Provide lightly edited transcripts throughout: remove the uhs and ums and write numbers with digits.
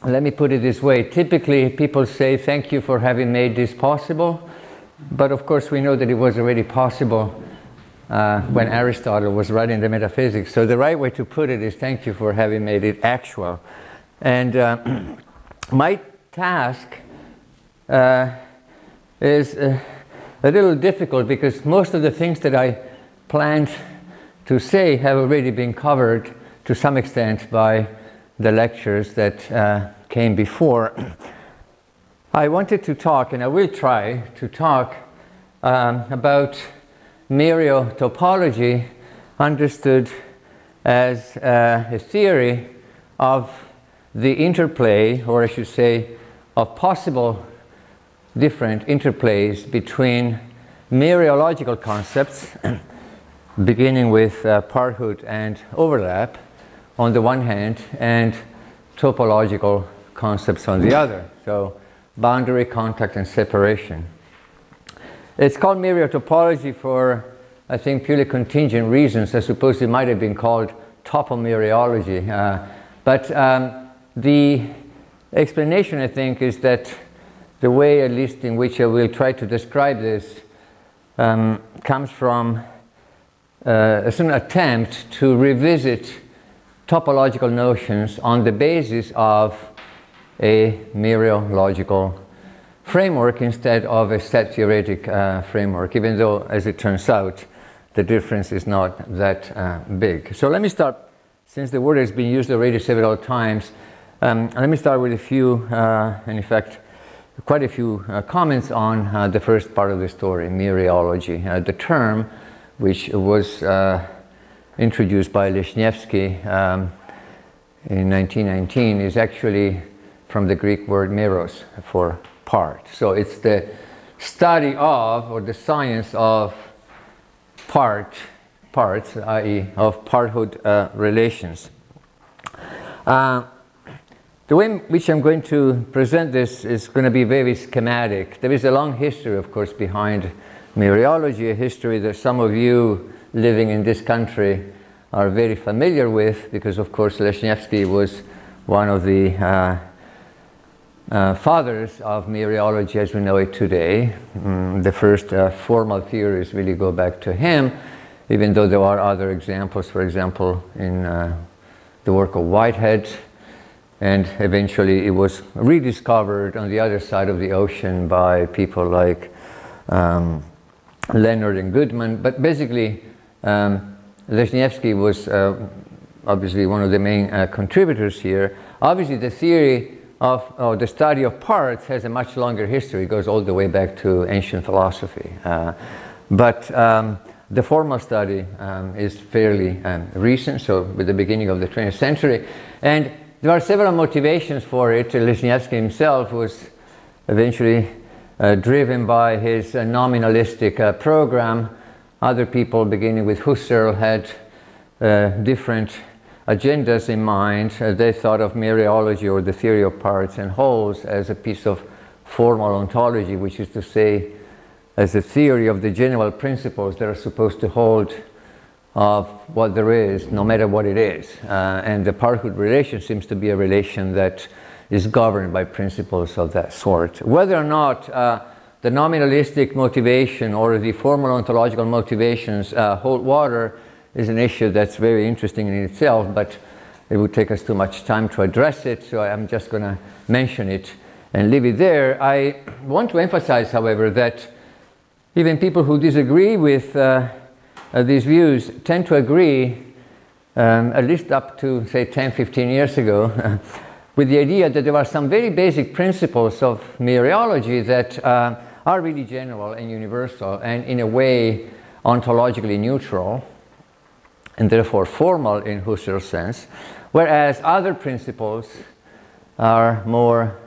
Let me put it this way. Typically, people say, thank you for having made this possible. But of course, we know that it was already possible when Aristotle was writing the metaphysics. So the right way to put it is, thank you for having made it actual. And my task is a little difficult because most of the things that I planned to say have already been covered to some extent by the lectures that came before. I wanted to talk, and I will try to talk about mereotopology, understood as a theory of the interplay, or I should say, of possible different interplays between mereological concepts, beginning with parthood and overlap on the one hand, and topological concepts on the other. So boundary, contact, and separation. It's called mereotopology for, I think, purely contingent reasons. I suppose it might have been called topomereology. But the explanation, I think, is that the way, at least in which I will try to describe this, comes from a certain attempt to revisit topological notions on the basis of a mereological framework instead of a set theoretic framework, even though, as it turns out, the difference is not that big. So let me start, since the word has been used already several times, let me start with a few, and in fact, quite a few comments on the first part of the story, mereology. The term, which was introduced by Leśniewski in 1919, is actually from the Greek word meros, for part. So it's the study of, or the science of parts, i.e. of parthood relations. The way in which I'm going to present this is going to be very schematic. There is a long history, of course, behind mereology, a history that some of you living in this country are very familiar with, because of course Leśniewski was one of the fathers of mereology as we know it today. The first formal theories really go back to him, even though there are other examples, for example in the work of Whitehead, and eventually it was rediscovered on the other side of the ocean by people like Leonard and Goodman. But basically Leśniewski was obviously one of the main contributors here. Obviously the theory of the study of parts has a much longer history. It goes all the way back to ancient philosophy. But the formal study is fairly recent, so with the beginning of the 20th century. And there are several motivations for it. Leśniewski himself was eventually driven by his nominalistic program. Other people, beginning with Husserl, had different agendas in mind. They thought of mereology, or the theory of parts and wholes, as a piece of formal ontology, which is to say, as a theory of the general principles that are supposed to hold of what there is, no matter what it is. And the parthood relation seems to be a relation that is governed by principles of that sort. Whether or not the nominalistic motivation or the formal ontological motivations hold water is an issue that's very interesting in itself, but it would take us too much time to address it, so I'm just going to mention it and leave it there. I want to emphasize, however, that even people who disagree with these views tend to agree, at least up to, say, 10, 15 years ago, with the idea that there are some very basic principles of mereology that are really general and universal, and in a way ontologically neutral, and therefore formal in Husserl's sense, whereas other principles are more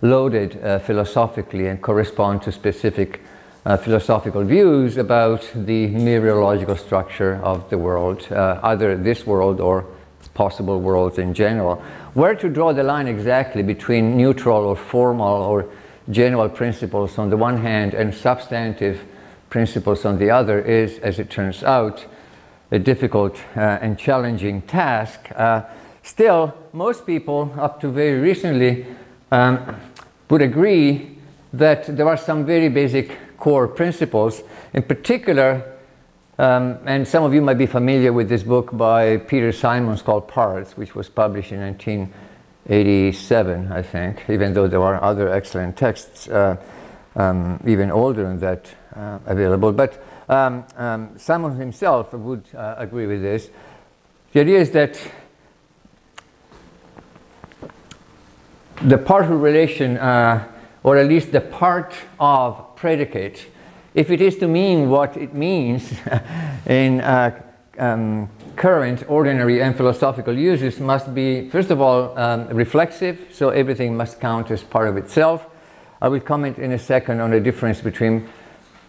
loaded philosophically and correspond to specific philosophical views about the mereological structure of the world, either this world or possible worlds in general. Where to draw the line exactly between neutral or formal or general principles on the one hand and substantive principles on the other is, as it turns out, a difficult and challenging task. Still, most people, up to very recently, would agree that there are some very basic core principles. In particular, and some of you might be familiar with this book by Peter Simons called Parts, which was published in 1987, I think, even though there are other excellent texts, even older than that, available. But Simons himself would agree with this. The idea is that the parthood relation, or at least the part of predicate, if it is to mean what it means in current, ordinary, and philosophical uses, must be, first of all, reflexive, so everything must count as part of itself. I will comment in a second on the difference between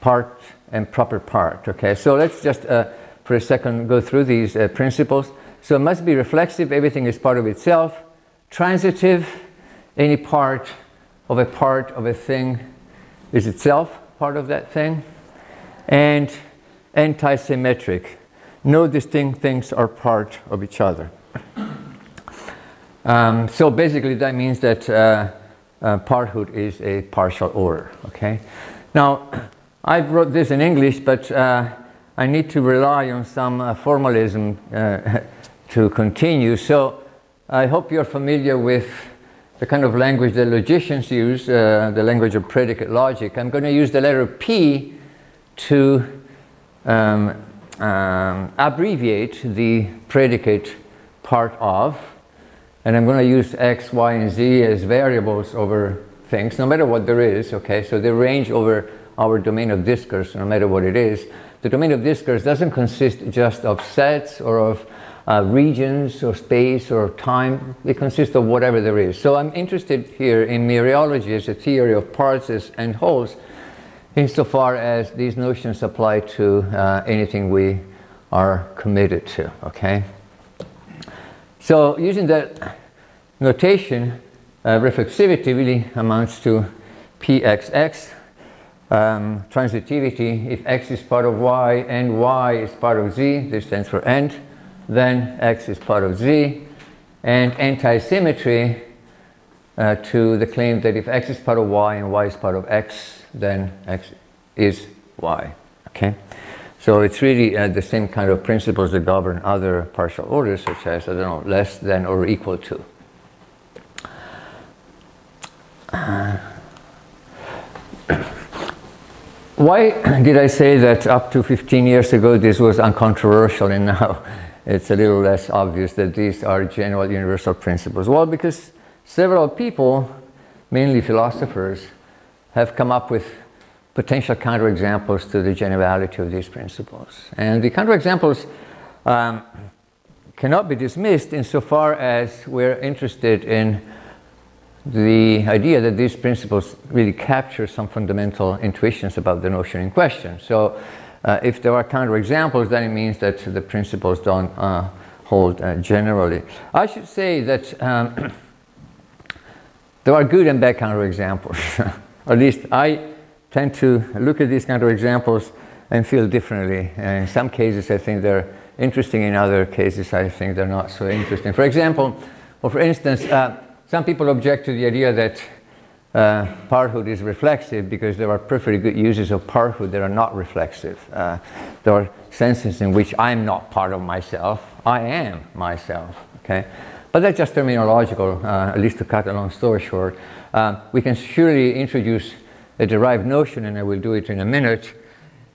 part and proper part. Okay, so let's just for a second go through these principles. So it must be reflexive, everything is part of itself. Transitive, any part of a thing is itself part of that thing. And anti-symmetric, no distinct things are part of each other. So basically that means that parthood is a partial order. Okay. Now I wrote this in English, but I need to rely on some formalism to continue. So I hope you're familiar with the kind of language that logicians use, the language of predicate logic. I'm going to use the letter P to abbreviate the predicate part of, and I'm going to use x, y, and z as variables over things, no matter what there is. Okay, so they range over our domain of discourse, no matter what it is. The domain of discourse doesn't consist just of sets or of regions or space or time. It consists of whatever there is. So I'm interested here in mereology as a theory of parts and wholes, insofar as these notions apply to anything we are committed to. Okay. So using that notation, reflexivity really amounts to pxx. Transitivity, if x is part of y and y is part of z, this stands for and, then x is part of z. And anti-symmetry to the claim that if x is part of y and y is part of x, then x is y. Okay, so it's really the same kind of principles that govern other partial orders, such as, I don't know, less than or equal to. Why did I say that up to 15 years ago this was uncontroversial, and now it's a little less obvious that these are general universal principles? Well, because several people, mainly philosophers, have come up with potential counterexamples to the generality of these principles. And the counterexamples cannot be dismissed insofar as we're interested in the idea that these principles really capture some fundamental intuitions about the notion in question. So if there are counterexamples, then it means that the principles don't hold generally. I should say that there are good and bad counterexamples. At least I tend to look at these counterexamples and feel differently. And in some cases I think they're interesting, in other cases I think they're not so interesting. For example, or for instance, some people object to the idea that parthood is reflexive because there are perfectly good uses of parthood that are not reflexive. There are senses in which I'm not part of myself, I am myself. Okay, but that's just terminological, at least to cut a long story short. We can surely introduce a derived notion, and I will do it in a minute,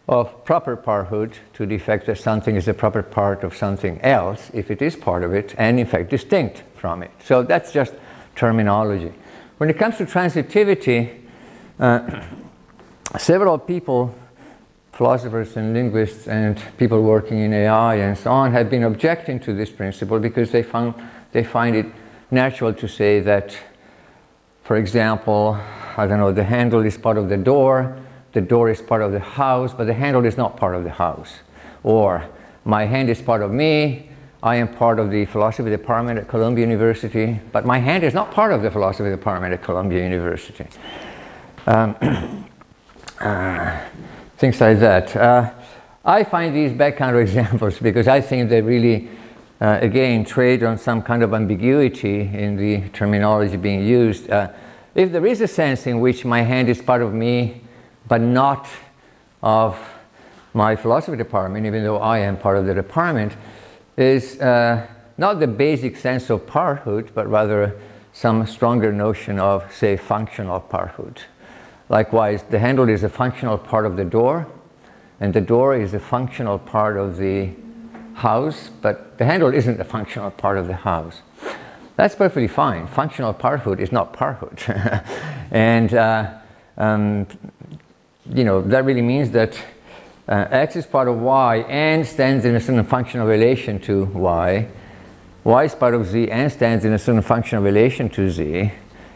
of proper parthood to the effect that something is a proper part of something else if it is part of it and in fact distinct from it. So that's just terminology. When it comes to transitivity, several people, philosophers and linguists and people working in AI and so on, have been objecting to this principle because they find it natural to say that, for example, I don't know, the handle is part of the door is part of the house, but the handle is not part of the house. Or my hand is part of me, I am part of the philosophy department at Columbia University, but my hand is not part of the philosophy department at Columbia University. Things like that. I find these bad counterexamples because I think they really again, trade on some kind of ambiguity in the terminology being used. If there is a sense in which my hand is part of me, but not of my philosophy department, even though I am part of the department, is not the basic sense of parthood, but rather some stronger notion of, say, functional parthood. Likewise, the handle is a functional part of the door, and the door is a functional part of the house, but the handle isn't a functional part of the house. That's perfectly fine. Functional parthood is not parthood. And you know, that really means that X is part of Y and stands in a certain functional relation to Y. Y is part of Z and stands in a certain functional relation to Z.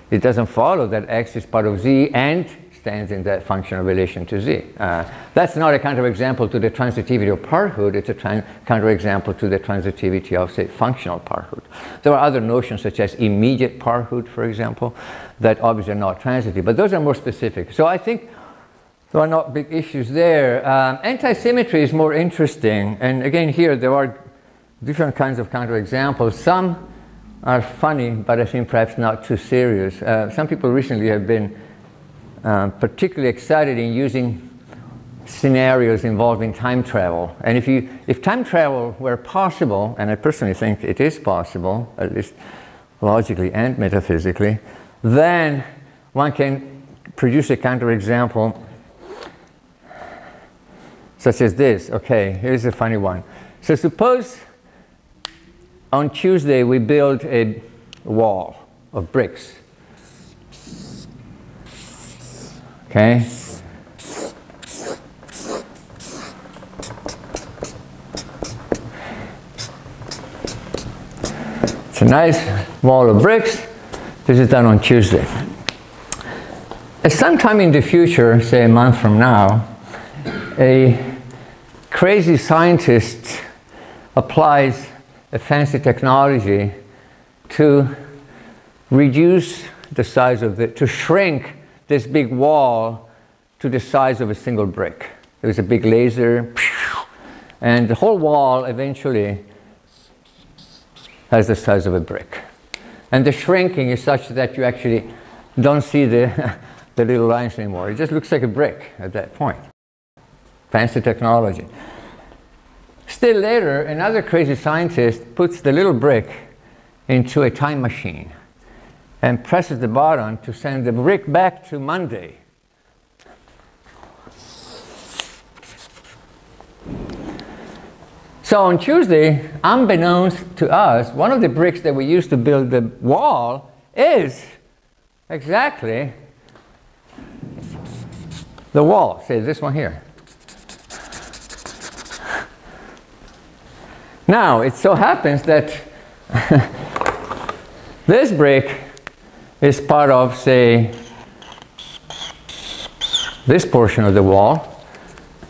It doesn't follow that X is part of Z and stands in that functional relation to Z. That's not a counterexample to the transitivity of parthood. It's a counterexample to the transitivity of, say, functional parthood. There are other notions such as immediate parthood, for example, that obviously are not transitive, but those are more specific. So I think there are not big issues there. Anti-symmetry is more interesting, and again here there are different kinds of counterexamples. Some are funny, but I think perhaps not too serious. Some people recently have been particularly excited in using scenarios involving time travel. And if time travel were possible, and I personally think it is possible, at least logically and metaphysically, then one can produce a counterexample such as this. Okay, here's a funny one. So suppose on Tuesday we build a wall of bricks. Okay? It's a nice wall of bricks. This is done on Tuesday. At some time in the future, say a month from now, a crazy scientist applies a fancy technology to reduce the size of to shrink this big wall to the size of a single brick. There's a big laser, and the whole wall eventually has the size of a brick. And the shrinking is such that you actually don't see the little lines anymore. It just looks like a brick at that point. Fancy technology. Still later, another crazy scientist puts the little brick into a time machine and presses the button to send the brick back to Monday. So on Tuesday, unbeknownst to us, one of the bricks that we used to build the wall is exactly the wall. Say this one here. Now, it so happens that this brick is part of, say, this portion of the wall.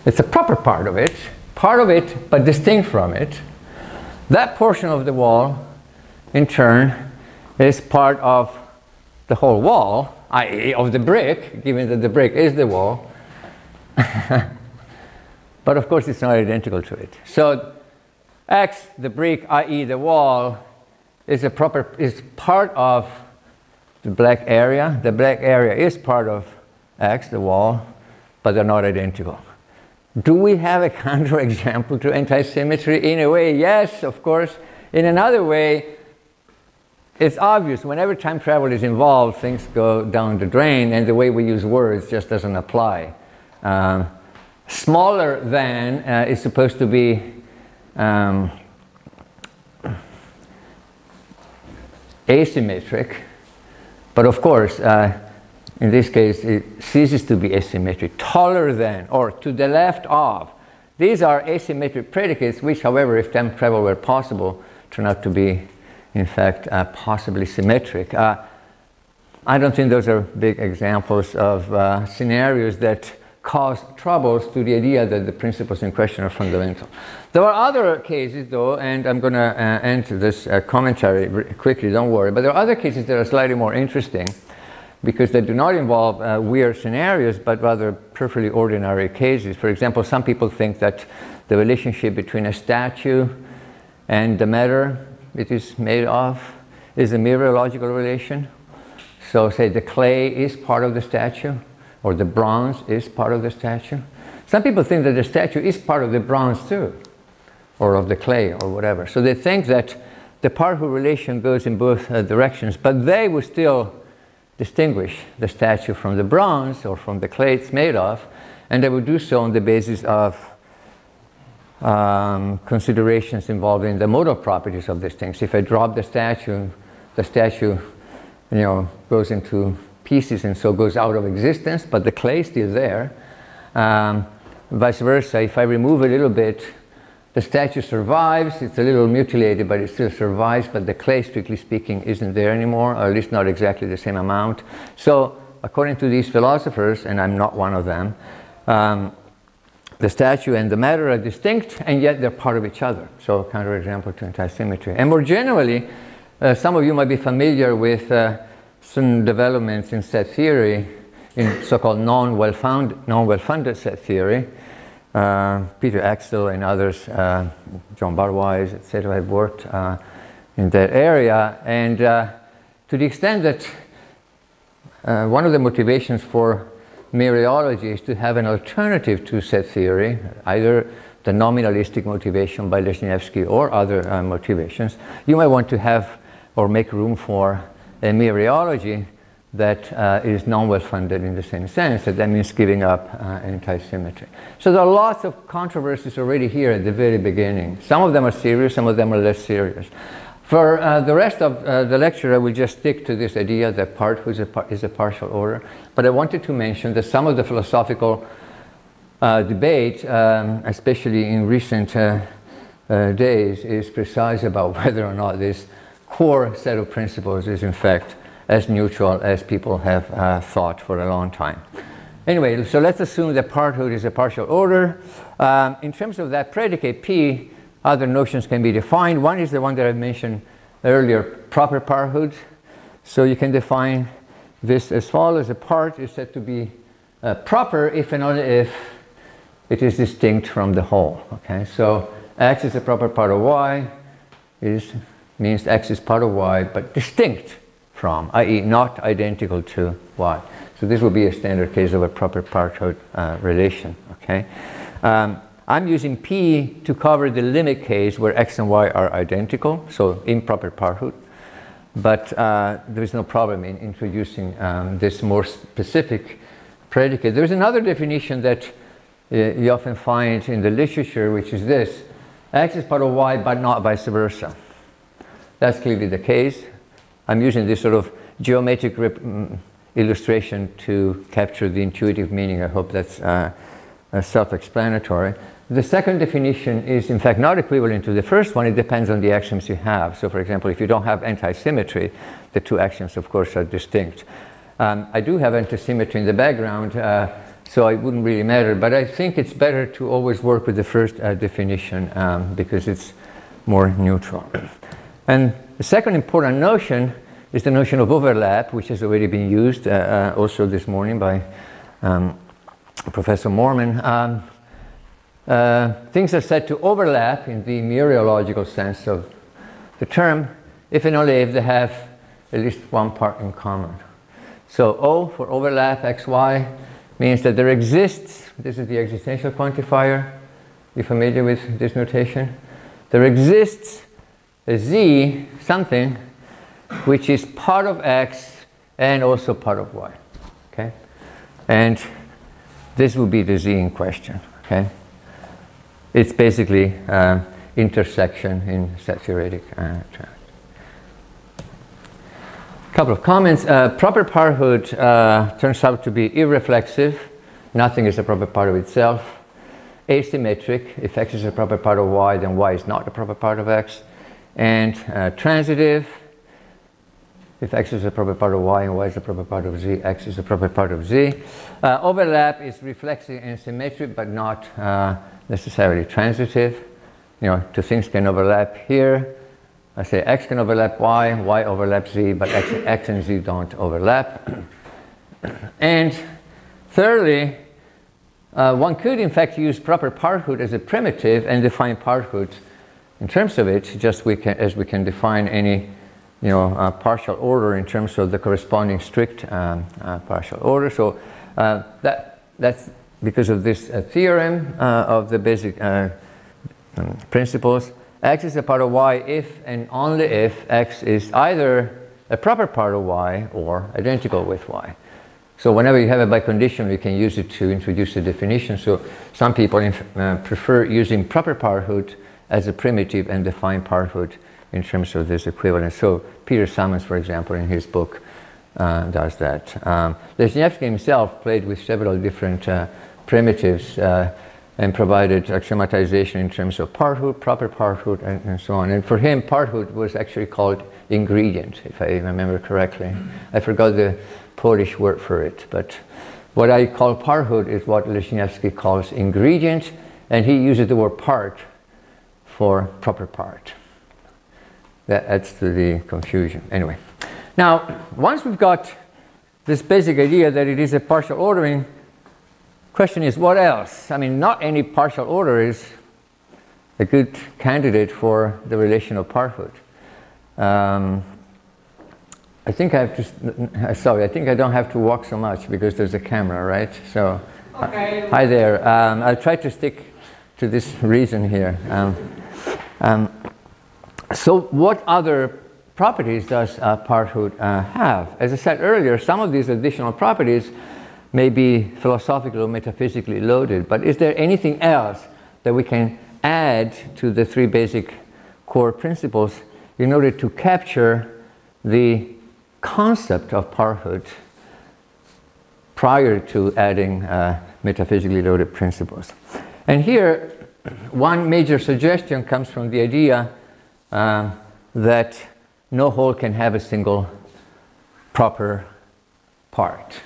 It's a proper part of it, but distinct from it. That portion of the wall, in turn, is part of the whole wall, i.e. of the brick, given that the brick is the wall. But of course, it's not identical to it. So X, the brick, i.e. the wall, is part of the black area. The black area is part of X, the wall, but they're not identical. Do we have a counterexample to anti-symmetry? In a way, yes, of course. In another way, it's obvious. Whenever time travel is involved, things go down the drain, and the way we use words just doesn't apply. Smaller than is supposed to be asymmetric, but of course, in this case, it ceases to be asymmetric. Taller than, or to the left of. These are asymmetric predicates, which, however, if time travel were possible, turn out to be, in fact, possibly symmetric. I don't think those are big examples of scenarios that cause troubles to the idea that the principles in question are fundamental. There are other cases, though, and I'm going to end this commentary quickly, don't worry, but there are other cases that are slightly more interesting because they do not involve weird scenarios, but rather perfectly ordinary cases. For example, some people think that the relationship between a statue and the matter it is made of is a mereological relation. So say the clay is part of the statue, or the bronze is part of the statue. Some people think that the statue is part of the bronze too, or of the clay, or whatever. So they think that the parthood relation goes in both directions, but they would still distinguish the statue from the bronze or from the clay it's made of, and they would do so on the basis of considerations involving the modal properties of these things. If I drop the statue, goes into pieces and so goes out of existence, but the clay is still there. Vice versa, if I remove a little bit, the statue survives. It's a little mutilated, but it still survives, but the clay, strictly speaking, isn't there anymore, or at least not exactly the same amount. So according to these philosophers, and I'm not one of them, the statue and the matter are distinct, and yet they're part of each other. So counterexample to antisymmetry. And more generally, some of you might be familiar with certain developments in set theory, in so-called non-well-funded set theory. Peter Axel and others, John Bartłomiej, etc., have worked in that area. And to the extent that one of the motivations for mereology is to have an alternative to set theory, either the nominalistic motivation by Leśniewski or other motivations, you might want to have or make room for a mereology that is non-well-funded in the same sense. That means giving up antisymmetry. So there are lots of controversies already here at the very beginning. Some of them are serious, some of them are less serious. For the rest of the lecture, I will just stick to this idea that parthood is a partial order. But I wanted to mention that some of the philosophical debate, especially in recent days, is precise about whether or not this core set of principles is in fact as neutral as people have thought for a long time. Anyway, so let's assume that parthood is a partial order. In terms of that predicate P, other notions can be defined. One is the one that I mentioned earlier, proper parthood. So you can define this as follows. A part is said to be proper if and only if it is distinct from the whole. Okay, so X is a proper part of Y means X is part of Y, but distinct from, i.e. not identical to Y. So this would be a standard case of a proper parthood relation. Okay, I'm using P to cover the limit case where X and Y are identical, so improper parthood. But there is no problem in introducing this more specific predicate. There's another definition that you often find in the literature, which is this: X is part of Y, but not vice versa. That's clearly the case. I'm using this sort of geometric illustration to capture the intuitive meaning. I hope that's self-explanatory. The second definition is in fact not equivalent to the first one. It depends on the axioms you have. So for example, if you don't have antisymmetry, the two axioms of course are distinct. I do have antisymmetry in the background, so it wouldn't really matter, but I think it's better to always work with the first definition because it's more neutral. And the second important notion is the notion of overlap, which has already been used also this morning by Professor Morman. Things are said to overlap in the mereological sense of the term if and only if they have at least one part in common. So O for overlap, XY, means that there exists, this is the existential quantifier, you familiar with this notation? There exists a Z, something, which is part of X and also part of Y, okay? And this would be the Z in question, okay? It's basically intersection in set theoretic terms. A couple of comments. Proper parthood turns out to be irreflexive. Nothing is a proper part of itself. Asymmetric. If X is a proper part of Y, then Y is not a proper part of X. And transitive. If X is a proper part of Y and Y is a proper part of Z, X is a proper part of Z. Overlap is reflexive and symmetric, but not necessarily transitive. You know, two things can overlap here. I say X can overlap Y, Y overlaps Z, but X and Z don't overlap. And thirdly, one could in fact use proper parthood as a primitive and define parthood in terms of it, just as we can define any partial order in terms of the corresponding strict partial order. So that's because of this theorem of the basic principles. X is a part of y if and only if X is either a proper part of y or identical with y. So whenever you have a bicondition, we can use it to introduce a definition. So some people prefer using proper parthood as a primitive and define parthood in terms of this equivalence. So Peter Summons, for example, in his book does that. Lesniewski himself played with several different primitives and provided axiomatization in terms of parthood, proper parthood, and so on. And for him, parthood was actually called ingredient, if I remember correctly. I forgot the Polish word for it, but what I call parthood is what Lesniewski calls ingredient, and he uses the word part for proper part. That adds to the confusion. Anyway, now once we've got this basic idea that it is a partial ordering, question is what else? I mean, not any partial order is a good candidate for the relation of parthood. I think I have to, sorry, I think I don't have to walk so much because there's a camera, right? So, okay. Hi there. I'll try to stick to this reason here. So what other properties does parthood have? As I said earlier, some of these additional properties may be philosophically or metaphysically loaded, but is there anything else that we can add to the three basic core principles in order to capture the concept of parthood prior to adding metaphysically loaded principles? And here, one major suggestion comes from the idea that no whole can have a single proper part.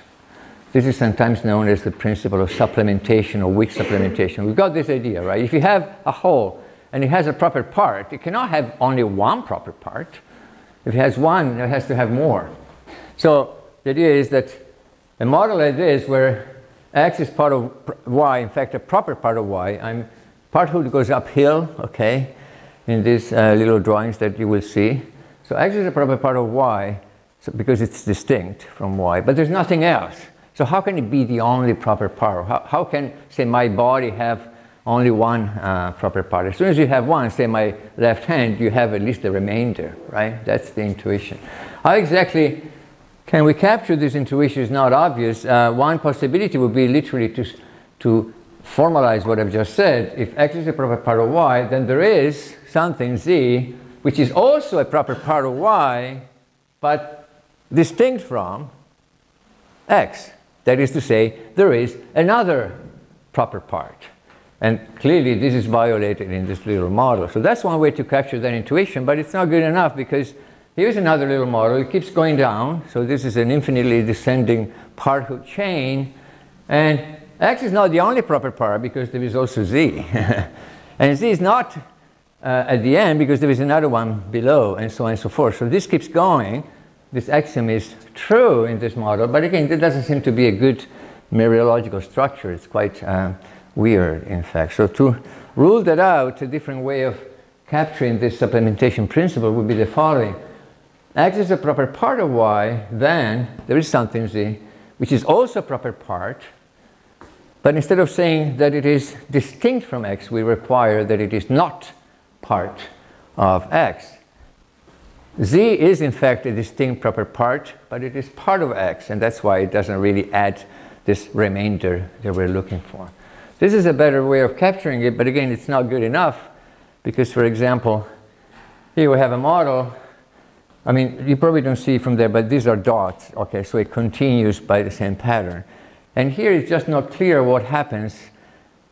This is sometimes known as the principle of supplementation or weak supplementation. We've got this idea, right? If you have a whole and it has a proper part, it cannot have only one proper part. If it has one, it has to have more. So the idea is that a model like this, where X is part of Y, in fact, a proper part of Y, parthood goes uphill, okay, in these little drawings that you will see. So X is a proper part of Y because it's distinct from Y, but there's nothing else. So how can it be the only proper part? How can, say, my body have only one proper part? As soon as you have one, say my left hand, you have at least the remainder, right? That's the intuition. How exactly can we capture this intuition is not obvious. One possibility would be literally to formalize what I've just said. If X is a proper part of Y, then there is something Z, which is also a proper part of Y, but distinct from X. That is to say, there is another proper part. And clearly this is violated in this little model. So that's one way to capture that intuition, but it's not good enough because here's another little model. It keeps going down. So this is an infinitely descending parthood chain. And X is not the only proper part because there is also Z. And Z is not at the end because there is another one below, and so on and so forth. So this keeps going. This axiom is true in this model, but again, it doesn't seem to be a good mereological structure. It's quite weird, in fact. So to rule that out, a different way of capturing this supplementation principle would be the following. X is a proper part of Y, then there is something Z, which is also a proper part, but instead of saying that it is distinct from X, we require that it is not part of X. Z is in fact a distinct proper part, but it is part of X, and that's why it doesn't really add this remainder that we're looking for. This is a better way of capturing it, but again, it's not good enough because, for example, here we have a model. I mean, you probably don't see from there, but these are dots. Okay, so it continues by the same pattern. And here it's just not clear what happens,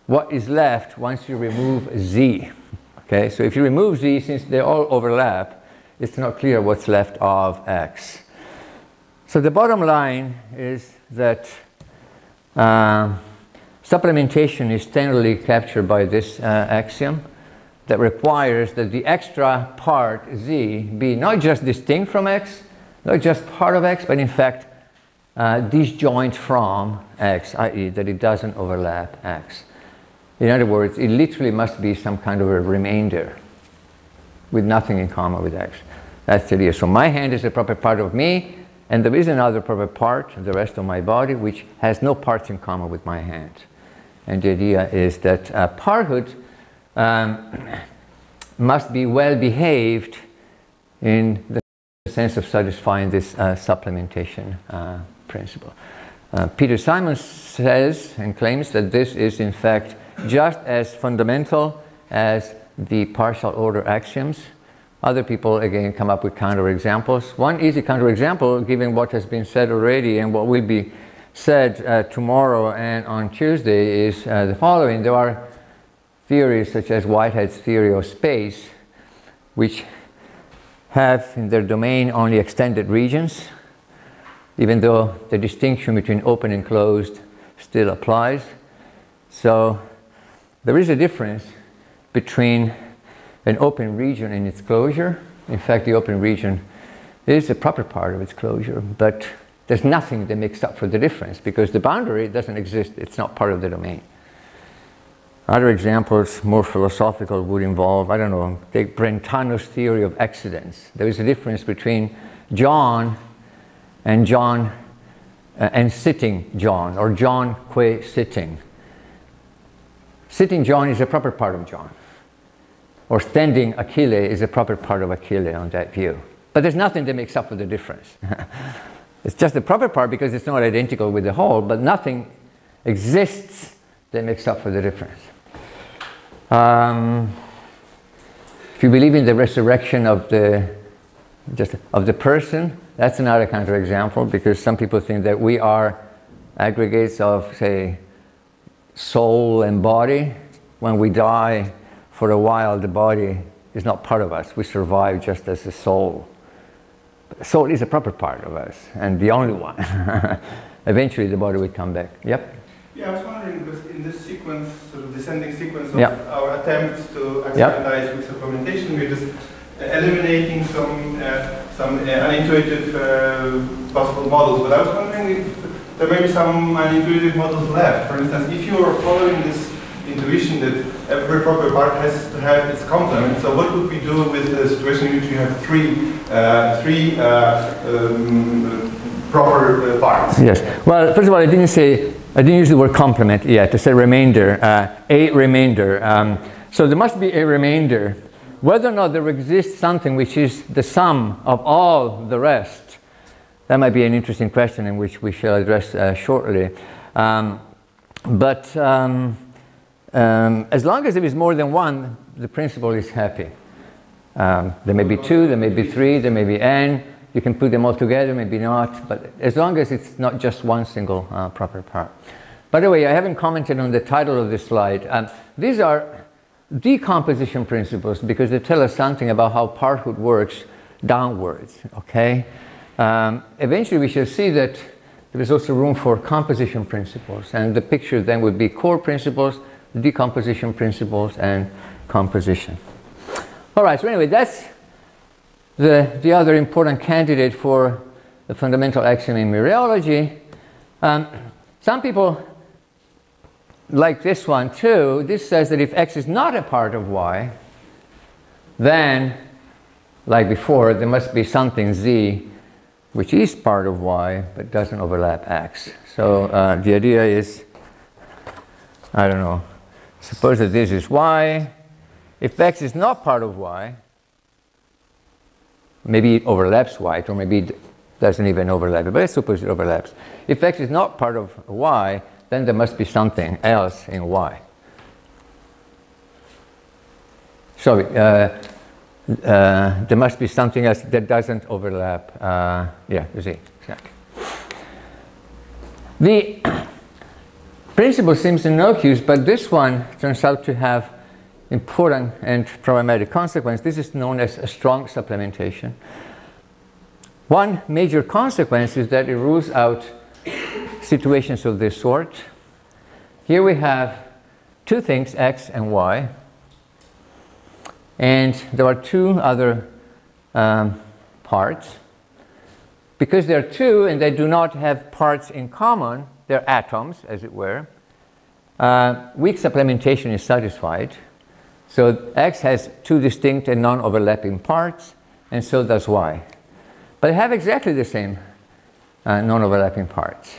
what is left once you remove Z. Okay, so if you remove Z, since they all overlap, it's not clear what's left of X. So the bottom line is that supplementation is generally captured by this axiom that requires that the extra part Z be not just distinct from X, not just part of X, but in fact disjoint from X, i.e. that it doesn't overlap X. In other words, it literally must be some kind of a remainder. with nothing in common with X. That's the idea. So my hand is a proper part of me, and there is another proper part, the rest of my body, which has no parts in common with my hand. And the idea is that parthood must be well behaved in the sense of satisfying this supplementation principle. Peter Simon says and claims that this is in fact just as fundamental as the partial order axioms. Other people again come up with counterexamples. One easy counterexample, given what has been said already and what will be said tomorrow and on Tuesday, is the following. There are theories such as Whitehead's theory of space, which have in their domain only extended regions, even though the distinction between open and closed still applies. So there is a difference between an open region and its closure. In fact, the open region is a proper part of its closure, but there's nothing that makes up for the difference because the boundary doesn't exist. It's not part of the domain. Other examples, more philosophical, would involve, I don't know, take Brentano's theory of accidents. There is a difference between John and sitting John, or John qua sitting. Sitting John is a proper part of John. Or standing Achille is a proper part of Achille on that view. But there's nothing that makes up for the difference. It's just a proper part because it's not identical with the whole, but nothing exists that makes up for the difference. If you believe in the resurrection of the person, that's another counterexample, because some people think that we are aggregates of, say, soul and body. When we die, for a while, the body is not part of us. We survive just as a soul. But the soul is a proper part of us, and the only one. Eventually, the body will come back. Yep. Yeah, I was wondering, because in this sequence, sort of descending sequence of our attempts to externalize with supplementation, we're just eliminating some unintuitive possible models. But I was wondering if there may be some unintuitive models left. For instance, if you are following this intuition that every proper part has to have its complement, so what would we do with the situation in which you have three proper parts? Yes. Well, first of all, I didn't use the word complement yet. I said remainder, a remainder. So there must be a remainder. Whether or not there exists something which is the sum of all the rest, that might be an interesting question in which we shall address shortly. As long as there is more than one, the principle is happy. There may be two, there may be three, there may be n. You can put them all together, maybe not, but as long as it's not just one single proper part. By the way, I haven't commented on the title of this slide. These are decomposition principles because they tell us something about how parthood works downwards, okay? Eventually we shall see that there is also room for composition principles, and the picture then would be core principles, decomposition principles, and composition. All right, so anyway, that's the other important candidate for the fundamental axiom in mereology. Some people like this one too. This says that if X is not a part of Y, then, like before, there must be something Z which is part of Y but doesn't overlap X. So the idea is, I don't know, suppose that this is Y. If X is not part of Y, maybe it overlaps Y, or maybe it doesn't even overlap it, but let's suppose it overlaps. If X is not part of Y, then there must be something else in Y. Sorry, there must be something else that doesn't overlap. Yeah, you see, exactly. The principle seems innocuous, but this one turns out to have important and problematic consequence. This is known as a strong supplementation. One major consequence is that it rules out situations of this sort. Here we have two things, X and Y, and there are two other parts. Because there are two and they do not have parts in common, they're atoms, as it were, weak supplementation is satisfied. So X has two distinct and non-overlapping parts, and so does Y. But they have exactly the same non-overlapping parts.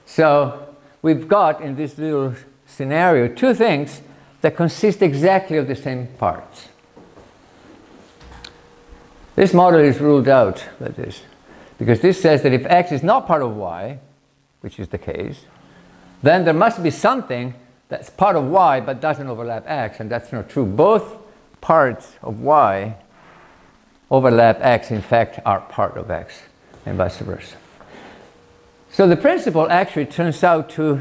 So we've got, in this little scenario, two things that consist exactly of the same parts. This model is ruled out by this, because this says that if X is not part of Y, which is the case, then there must be something that's part of Y but doesn't overlap X, and that's not true. Both parts of Y overlap X, in fact, are part of X, and vice versa. So the principle actually turns out to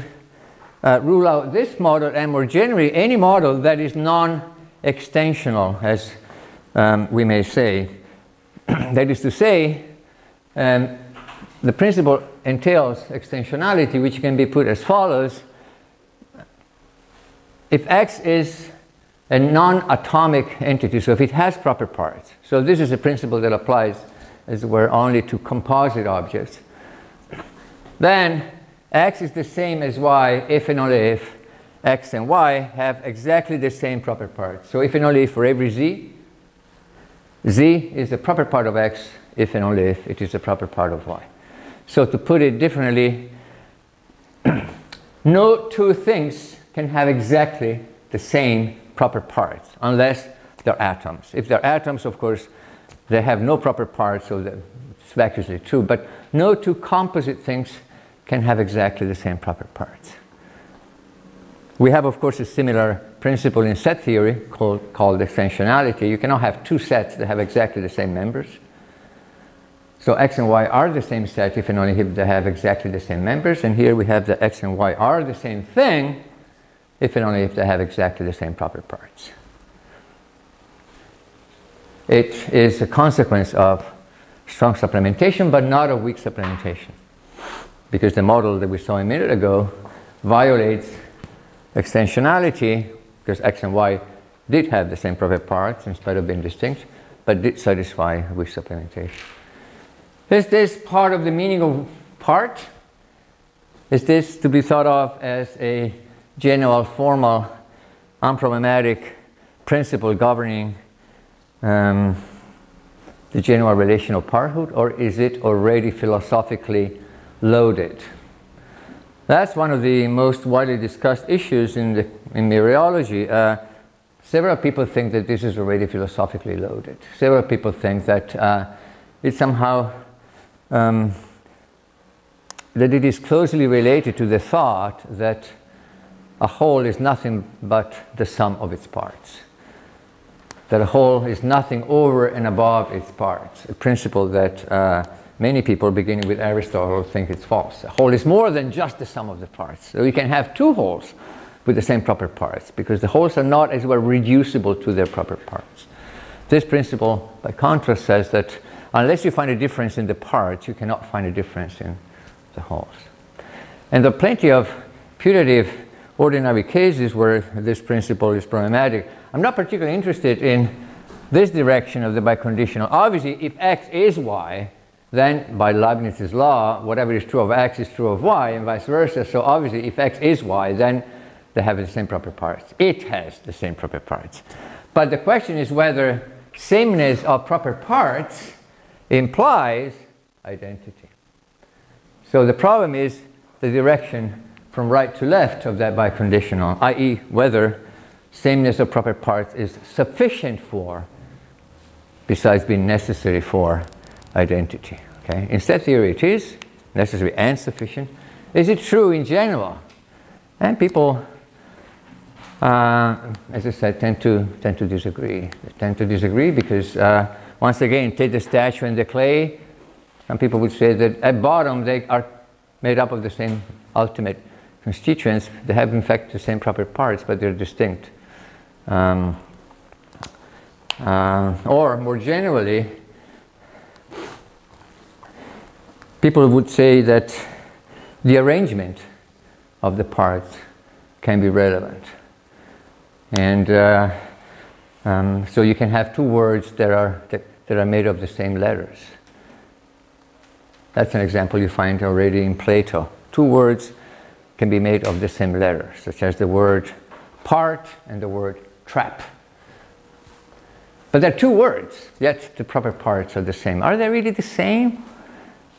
rule out this model, and more generally any model that is non-extensional, as we may say. That is to say, the principle entails extensionality, which can be put as follows. If X is a non-atomic entity, so if it has proper parts, so this is a principle that applies, as it were, only to composite objects, then X is the same as Y if and only if X and Y have exactly the same proper parts. So if and only if for every Z, Z is a proper part of X if and only if it is a proper part of Y. So to put it differently, no two things can have exactly the same proper parts unless they're atoms. If they're atoms, of course, they have no proper parts, so it's vacuously true. But no two composite things can have exactly the same proper parts. We have, of course, a similar principle in set theory called extensionality. You cannot have two sets that have exactly the same members. So X and Y are the same set if and only if they have exactly the same members. And here we have that X and Y are the same thing if and only if they have exactly the same proper parts. It is a consequence of strong supplementation, but not of weak supplementation, because the model that we saw a minute ago violates extensionality, because X and Y did have the same proper parts in spite of being distinct, but did satisfy weak supplementation. Is this part of the meaning of part? Is this to be thought of as a general, formal, unproblematic principle governing the general relation of parthood, or is it already philosophically loaded? That's one of the most widely discussed issues in mereology. Several people think that this is already philosophically loaded. Several people think that it's somehow that it is closely related to the thought that a whole is nothing but the sum of its parts. That a whole is nothing over and above its parts, a principle that many people, beginning with Aristotle, think it's false. A whole is more than just the sum of the parts. So you can have two wholes with the same proper parts, because the wholes are not, as it were, reducible to their proper parts. This principle, by contrast, says that unless you find a difference in the parts, you cannot find a difference in the wholes. And there are plenty of putative ordinary cases where this principle is problematic. I'm not particularly interested in this direction of the biconditional. Obviously, if X is Y, then by Leibniz's law, whatever is true of X is true of Y, and vice versa. So obviously, if X is Y, then they have the same proper parts. It has the same proper parts. But the question is whether sameness of proper parts implies identity. So the problem is the direction from right to left of that biconditional, i.e. whether sameness of proper parts is sufficient for, besides being necessary for, identity. Okay? In set theory it is necessary and sufficient. Is it true in general? And people, as I said, tend to disagree. They tend to disagree because, once again, take the statue and the clay. Some people would say that at bottom they are made up of the same ultimate constituents. They have, in fact, the same proper parts, but they're distinct. Or more generally, people would say that the arrangement of the parts can be relevant. And so you can have two words that are made of the same letters. That's an example you find already in Plato. Two words can be made of the same letter, such as the word part and the word trap. But there are two words, yet the proper parts are the same. Are they really the same?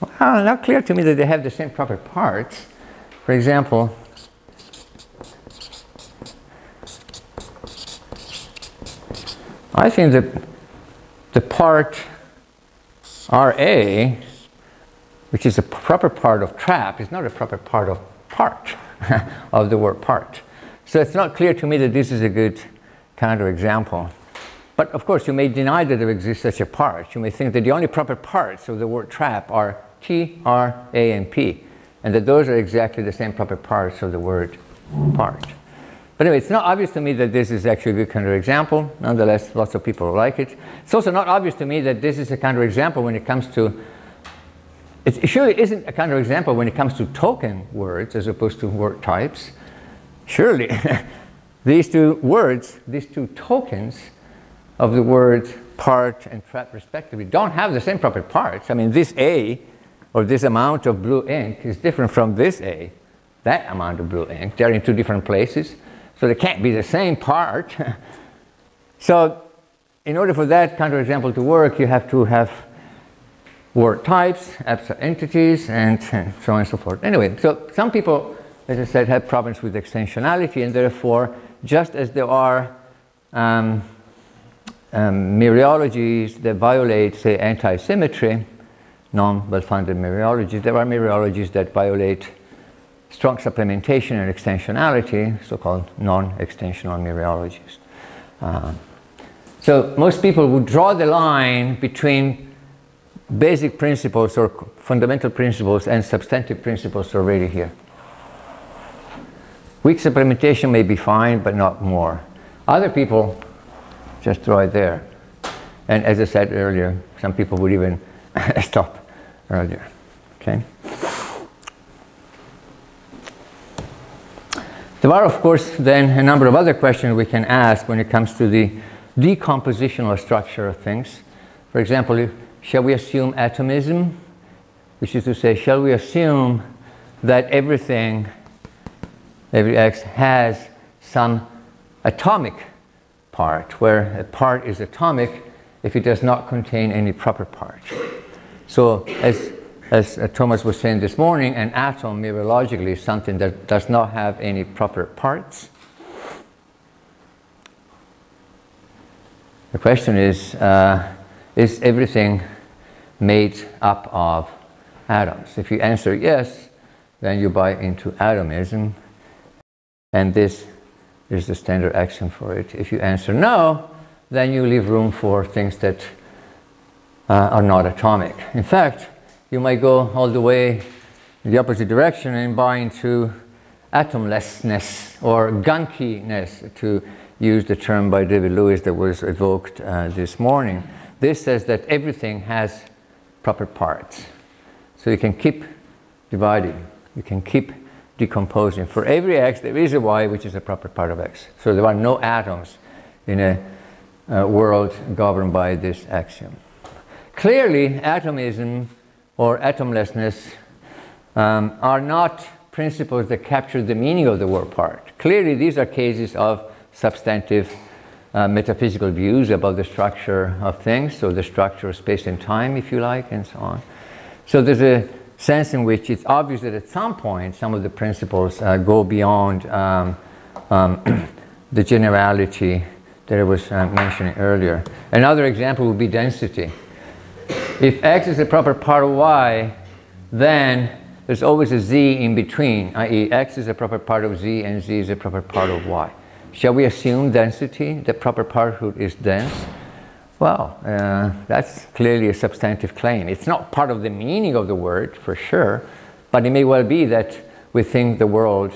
Well, not clear to me that they have the same proper parts. For example, I think that the part RA, which is a proper part of trap, is not a proper part of part, of the word part. So it's not clear to me that this is a good counterexample. But of course, you may deny that there exists such a part. You may think that the only proper parts of the word trap are T, R, A, and P, and that those are exactly the same proper parts of the word part. But anyway, it's not obvious to me that this is actually a good counterexample. Nonetheless, lots of people like it. It's also not obvious to me that this is a counterexample when it comes to, it surely isn't a counterexample when it comes to token words as opposed to word types. Surely, these two words, these two tokens of the word part and trap respectively don't have the same proper parts. I mean, this A, or this amount of blue ink, is different from this A, that amount of blue ink. They're in two different places. So they can't be the same part. So in order for that counterexample to work, you have to have word types, abstract entities, and so on and so forth. Anyway, so some people, as I said, have problems with extensionality, and therefore, just as there are mereologies that violate, say, anti-symmetry, non-well-founded mereologies, there are mereologies that violate strong supplementation and extensionality, so-called non-extensional mereologies. So most people would draw the line between basic principles or fundamental principles and substantive principles already here. Weak supplementation may be fine, but not more. Other people just draw it there. And as I said earlier, some people would even stop earlier. Okay? There are, of course, then a number of other questions we can ask when it comes to the decompositional structure of things. For example, shall we assume atomism? Which is to say, shall we assume that everything, every X, has some atomic part, where a part is atomic if it does not contain any proper part? So, as Thomas was saying this morning, an atom mereologically is something that does not have any proper parts. The question is everything made up of atoms? If you answer yes, then you buy into atomism, and this is the standard axiom for it. If you answer no, then you leave room for things that are not atomic. In fact, you might go all the way in the opposite direction and buy into atomlessness or gunkiness, to use the term by David Lewis that was evoked this morning. This says that everything has proper parts. So you can keep dividing, you can keep decomposing. For every X, there is a Y which is a proper part of X. So there are no atoms in a world governed by this axiom. Clearly, atomism or atomlessness are not principles that capture the meaning of the word part. Clearly, these are cases of substantive metaphysical views about the structure of things, so the structure of space and time, if you like, and so on. So there's a sense in which it's obvious that at some point some of the principles go beyond the generality that I was mentioning earlier. Another example would be density. If X is a proper part of Y, then there's always a Z in between, i.e. X is a proper part of Z and Z is a proper part of Y. Shall we assume density, that proper parthood is dense? Well, that's clearly a substantive claim. It's not part of the meaning of the word, for sure, but it may well be that we think the world,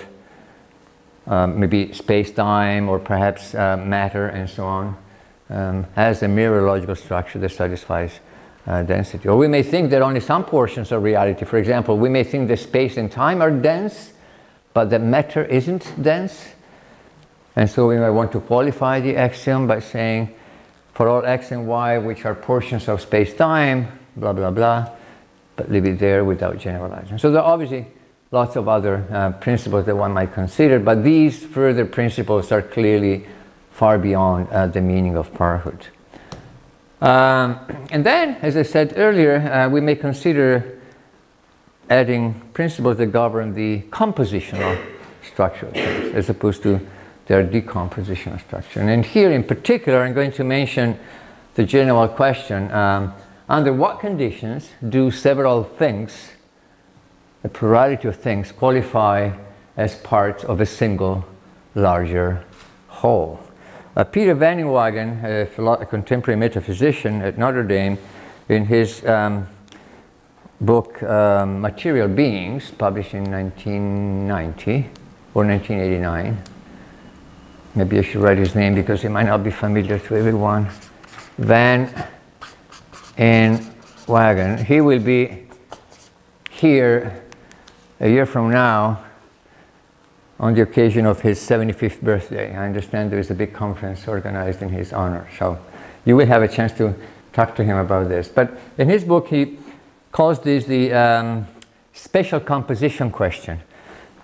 maybe space-time or perhaps matter and so on, has a mereological structure that satisfies density. Or we may think that only some portions of reality, for example, we may think that space and time are dense, but that matter isn't dense. And so we might want to qualify the axiom by saying, for all X and Y, which are portions of space-time, blah, blah, blah, but leave it there without generalizing. So there are obviously lots of other principles that one might consider, but these further principles are clearly far beyond the meaning of parthood. And then, as I said earlier, we may consider adding principles that govern the compositional structure of things, as opposed to their decompositional structure. And here in particular, I'm going to mention the general question, under what conditions do several things, a plurality of things, qualify as parts of a single larger whole? Peter Van Inwagen, a contemporary metaphysician at Notre Dame, in his book Material Beings, published in 1990 or 1989, maybe I should write his name because it might not be familiar to everyone, Van Inwagen. He will be here a year from now on the occasion of his 75th birthday. I understand there is a big conference organized in his honor, so you will have a chance to talk to him about this. But in his book, he calls this the spatial composition question.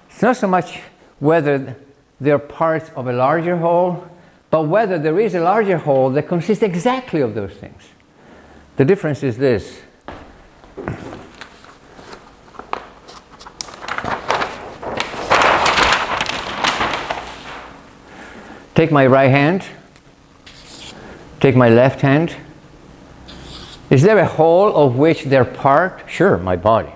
It's not so much whether they're parts of a larger whole, but whether there is a larger whole that consists exactly of those things. The difference is this. Take my right hand, take my left hand. Is there a whole of which they're part? Sure, my body.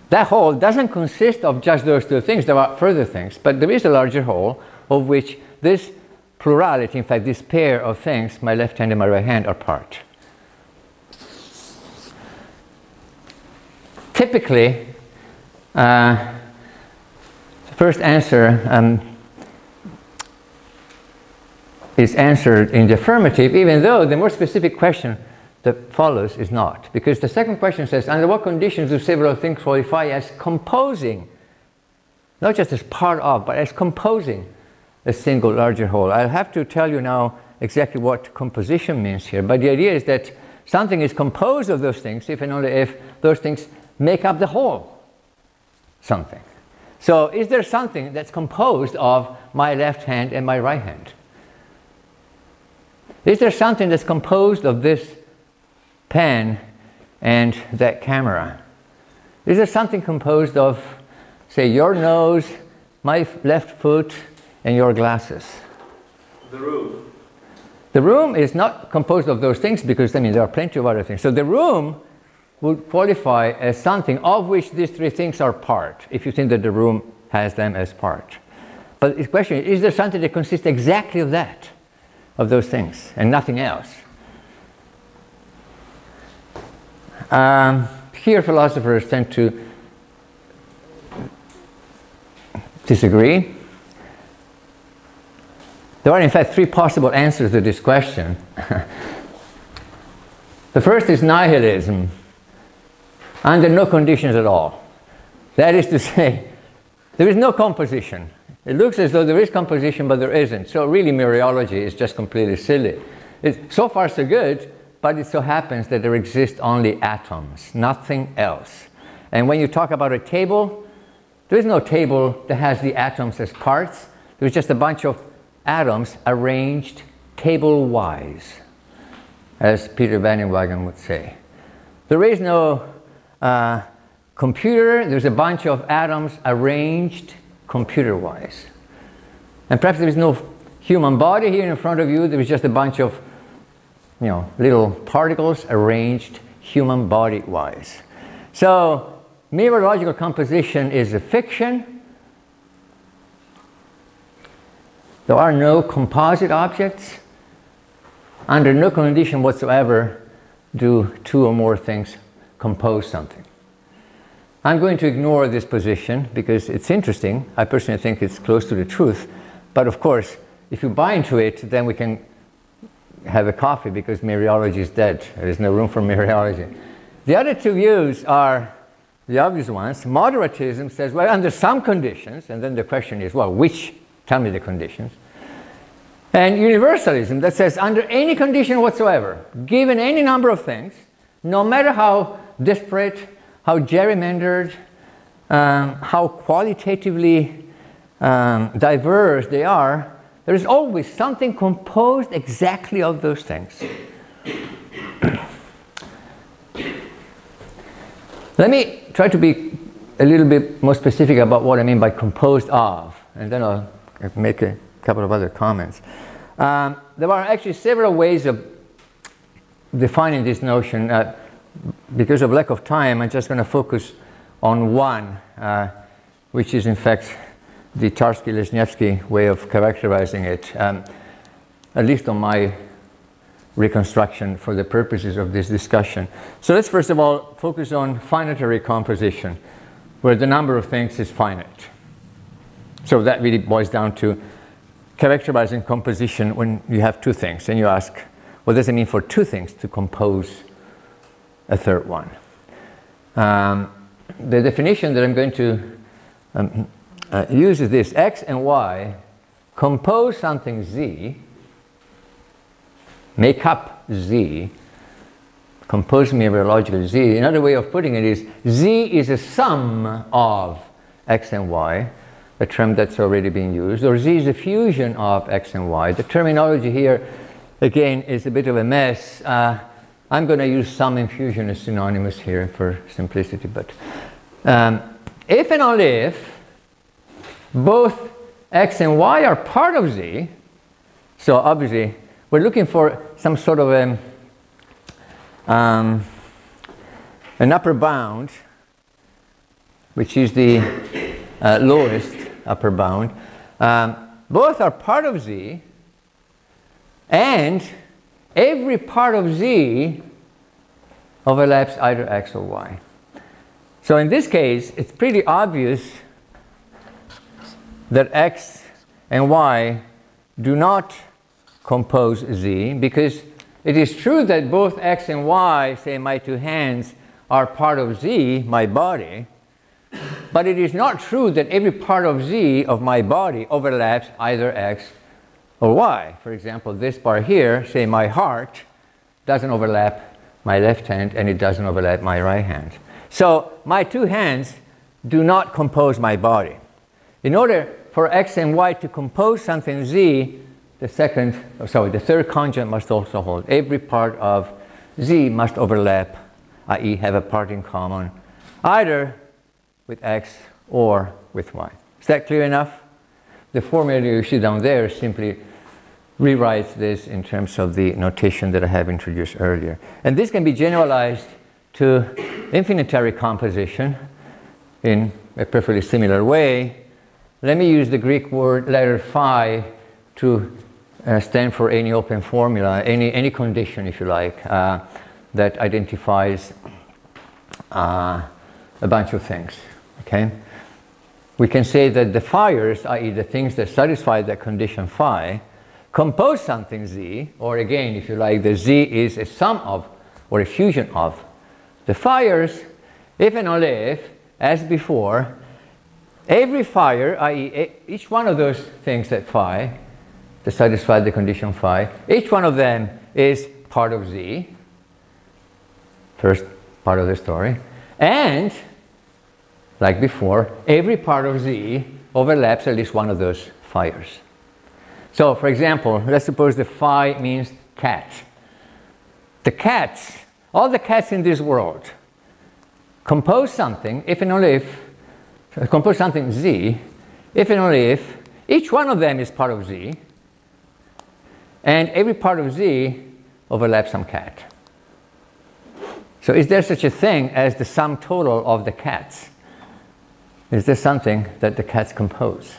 That whole doesn't consist of just those two things. There are further things, but there is a larger whole of which this plurality, in fact, this pair of things, my left hand and my right hand, are part. Typically, the first answer is answered in the affirmative, even though the more specific question that follows is not. Because the second question says, under what conditions do several things qualify as composing, not just as part of, but as composing a single larger whole? I'll have to tell you now exactly what composition means here, but the idea is that something is composed of those things if and only if those things make up the whole something. So is there something that's composed of my left hand and my right hand? Is there something that's composed of this pen and that camera? Is there something composed of, say, your nose, my left foot, and your glasses? The room. The room is not composed of those things because, I mean, there are plenty of other things. So the room would qualify as something of which these three things are part, if you think that the room has them as part. But the question is there something that consists exactly of that, of those things, and nothing else? Here philosophers tend to disagree. There are in fact three possible answers to this question. The first is nihilism, under no conditions at all. That is to say, there is no composition. It looks as though there is composition, but there isn't. So really mereology is just completely silly. So far so good, but it so happens that there exist only atoms, nothing else. And when you talk about a table, there is no table that has the atoms as parts. There's just a bunch of atoms arranged table-wise, as Peter Van Inwagen would say. There is no computer. There's a bunch of atoms arranged computer-wise. And perhaps there is no human body here in front of you. There is just a bunch of, you know, little particles arranged human body-wise. So mereological composition is a fiction. There are no composite objects. Under no condition whatsoever do two or more things compose something. I'm going to ignore this position because it's interesting. I personally think it's close to the truth. But of course, if you buy into it, then we can have a coffee because mereology is dead. There is no room for mereology. The other two views are the obvious ones. Moderatism says, well, under some conditions, and then the question is, well, which? Tell me the conditions. And universalism that says, under any condition whatsoever, given any number of things, no matter how disparate, how gerrymandered, how qualitatively diverse they are, there is always something composed exactly of those things. Let me try to be a little bit more specific about what I mean by composed of, and then I'll make a couple of other comments. There are actually several ways of defining this notion. Because of lack of time, I'm just going to focus on one, which is in fact the Tarski-Lesniewski way of characterizing it, at least on my reconstruction for the purposes of this discussion. So let's first of all focus on finitary composition, where the number of things is finite. So that really boils down to characterizing composition when you have two things. And you ask, what does it mean for two things to compose a third one? The definition that I'm going to use is this: X and Y compose something Z, make up Z, compose mereological Z. Another way of putting it is Z is a sum of X and Y, a term that's already been used, or Z is a fusion of X and Y. The terminology here, again, is a bit of a mess. I'm going to use sum and fusion as synonymous here for simplicity, but if and only if both X and Y are part of Z, so obviously we're looking for some sort of an upper bound, which is the lowest upper bound. Both are part of Z, and every part of Z overlaps either X or Y. So in this case, it's pretty obvious that X and Y do not compose Z, because it is true that both X and Y, say my two hands, are part of Z, my body, but it is not true that every part of Z of my body overlaps either X or Y. For example, this part here, say my heart, doesn't overlap my left hand, and it doesn't overlap my right hand. So my two hands do not compose my body. In order for X and Y to compose something Z, the third conjunct must also hold. Every part of Z must overlap, i.e. have a part in common, either with X or with Y. Is that clear enough? The formula you see down there simply rewrites this in terms of the notation that I have introduced earlier. And this can be generalized to infinitary composition in a perfectly similar way. Let me use the Greek word letter phi to stand for any open formula, any condition, if you like, that identifies a bunch of things. Okay? We can say that the phi's, i.e. the things that satisfy that condition phi, compose something Z, or again, if you like, the Z is a sum of, or a fusion of, the phi's, if and only if, as before, every phi, i.e. each one of those things that phi, that satisfy the condition phi, each one of them is part of Z, first part of the story, and, like before, every part of Z overlaps at least one of those phi's. So, for example, let's suppose the phi means cat. The cats, all the cats in this world, compose something, if and only if, compose something Z, if and only if each one of them is part of Z, and every part of Z overlaps some cat. So is there such a thing as the sum total of the cats? Is there something that the cats compose?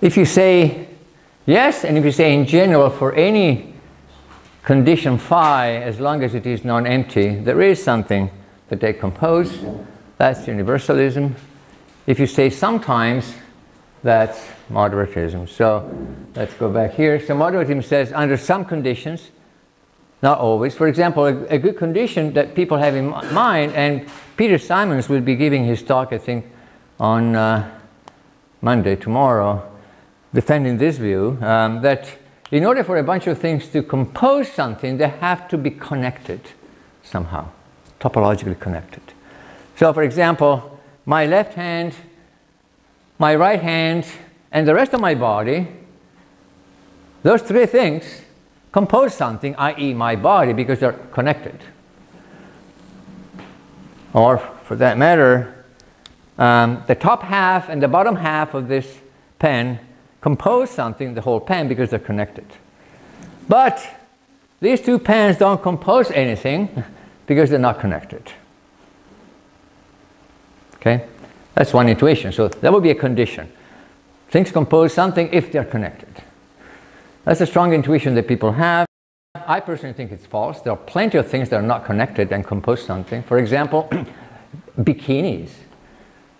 If you say yes, and if you say in general for any condition phi, as long as it is non-empty, there is something that they compose, that's universalism. If you say sometimes, that's moderatism. So let's go back here. So moderatism says under some conditions, not always. For example, a good condition that people have in mind, and Peter Simons will be giving his talk, I think, on Monday, tomorrow, defending this view, that in order for a bunch of things to compose something, they have to be connected somehow, topologically connected. So, for example, my left hand, my right hand, and the rest of my body, those three things compose something, i.e. my body, because they're connected. or for that matter, the top half and the bottom half of this pen compose something, the whole pen, because they're connected. But these two pens don't compose anything because they're not connected. Okay? That's one intuition. So that would be a condition. Things compose something if they're connected. That's a strong intuition that people have. I personally think it's false. There are plenty of things that are not connected and compose something. For example, bikinis.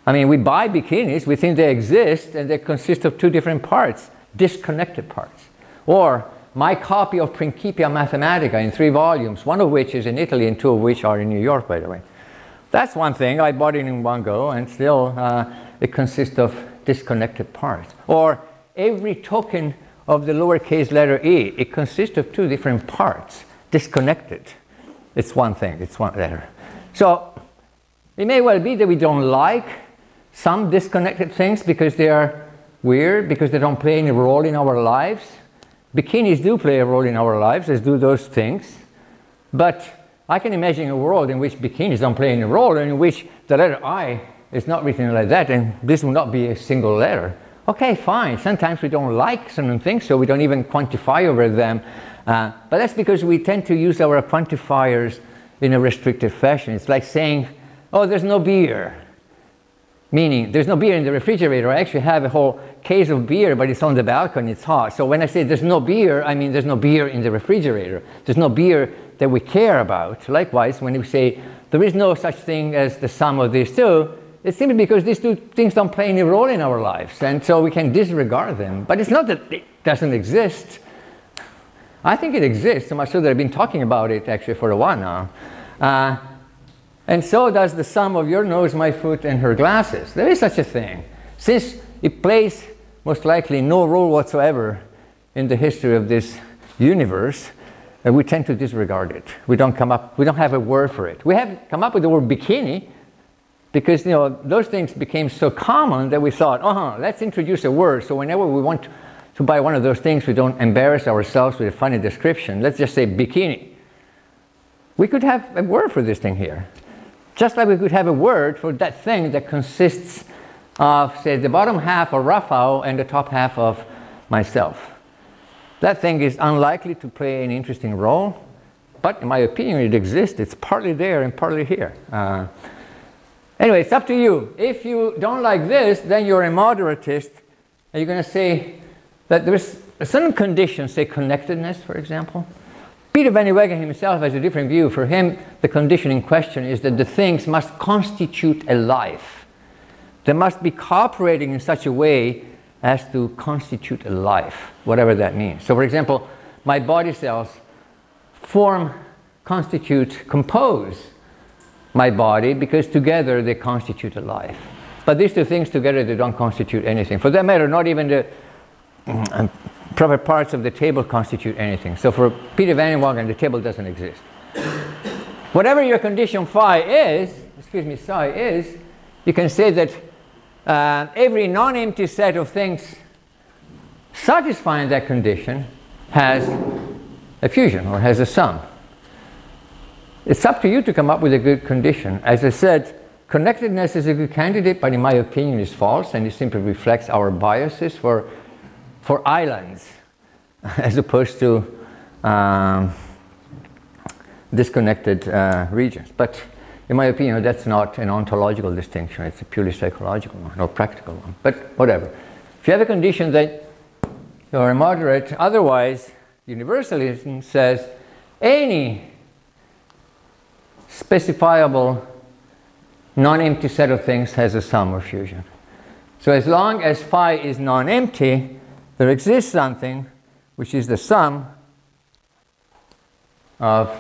I mean, we buy bikinis, we think they exist, and they consist of two different parts, disconnected parts. Or my copy of Principia Mathematica in 3 volumes, one of which is in Italy and 2 of which are in New York, by the way. That's one thing. I bought it in one go, and still it consists of disconnected parts. Or every token of the lowercase letter e, it consists of 2 different parts, disconnected. It's one thing, it's one letter. So it may well be that we don't like some disconnected things because they are weird, because they don't play any role in our lives. Bikinis do play a role in our lives, as do those things. But I can imagine a world in which bikinis don't play any role, and in which the letter I is not written like that, and this will not be a single letter. Okay, fine. Sometimes we don't like certain things, so we don't even quantify over them. But that's because we tend to use our quantifiers in a restricted fashion. It's like saying, oh, there's no beer. Meaning, there's no beer in the refrigerator. I actually have a whole case of beer, but it's on the balcony, it's hot. So when I say there's no beer, I mean there's no beer in the refrigerator. There's no beer that we care about. Likewise, when we say there is no such thing as the sum of these two, it's simply because these two things don't play any role in our lives, and so we can disregard them. But it's not that it doesn't exist. I think it exists, so much so that I've been talking about it actually for a while now. And so does the sum of your nose, my foot, and her glasses. There is such a thing. Since it plays most likely no role whatsoever in the history of this universe, we tend to disregard it. We don't have a word for it. We have come up with the word bikini because those things became so common that we thought, let's introduce a word. So whenever we want to buy one of those things, we don't embarrass ourselves with a funny description. Let's just say bikini. We could have a word for this thing here. Just like we could have a word for that thing that consists of, say, the bottom half of Raphael and the top half of myself. That thing is unlikely to play an interesting role, but in my opinion, it exists. It's partly there and partly here. Anyway, it's up to you. If you don't like this, then you're a moderatist, and you're going to say that there's a certain condition, say connectedness, for example. Peter Van Inwagen himself has a different view. For him, the condition in question is that the things must constitute a life. They must be cooperating in such a way as to constitute a life, whatever that means. So, for example, my body cells compose my body because together they constitute a life. But these two things together, they don't constitute anything. For that matter, not even the proper parts of the table constitute anything. So for Peter Van Inwagen, the table doesn't exist. Whatever your condition psi is, you can say that every non-empty set of things satisfying that condition has a fusion or has a sum. It's up to you to come up with a good condition. As I said, connectedness is a good candidate, but in my opinion is false, and it simply reflects our biases for islands as opposed to disconnected regions. But in my opinion, that's not an ontological distinction. It's a purely psychological one or practical one. But whatever. If you have a condition that you're a moderate, otherwise universalism says any specifiable non-empty set of things has a sum or fusion. So as long as phi is non-empty, there exists something which is the sum of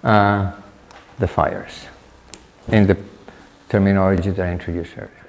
the phiers in the terminology that I introduced earlier.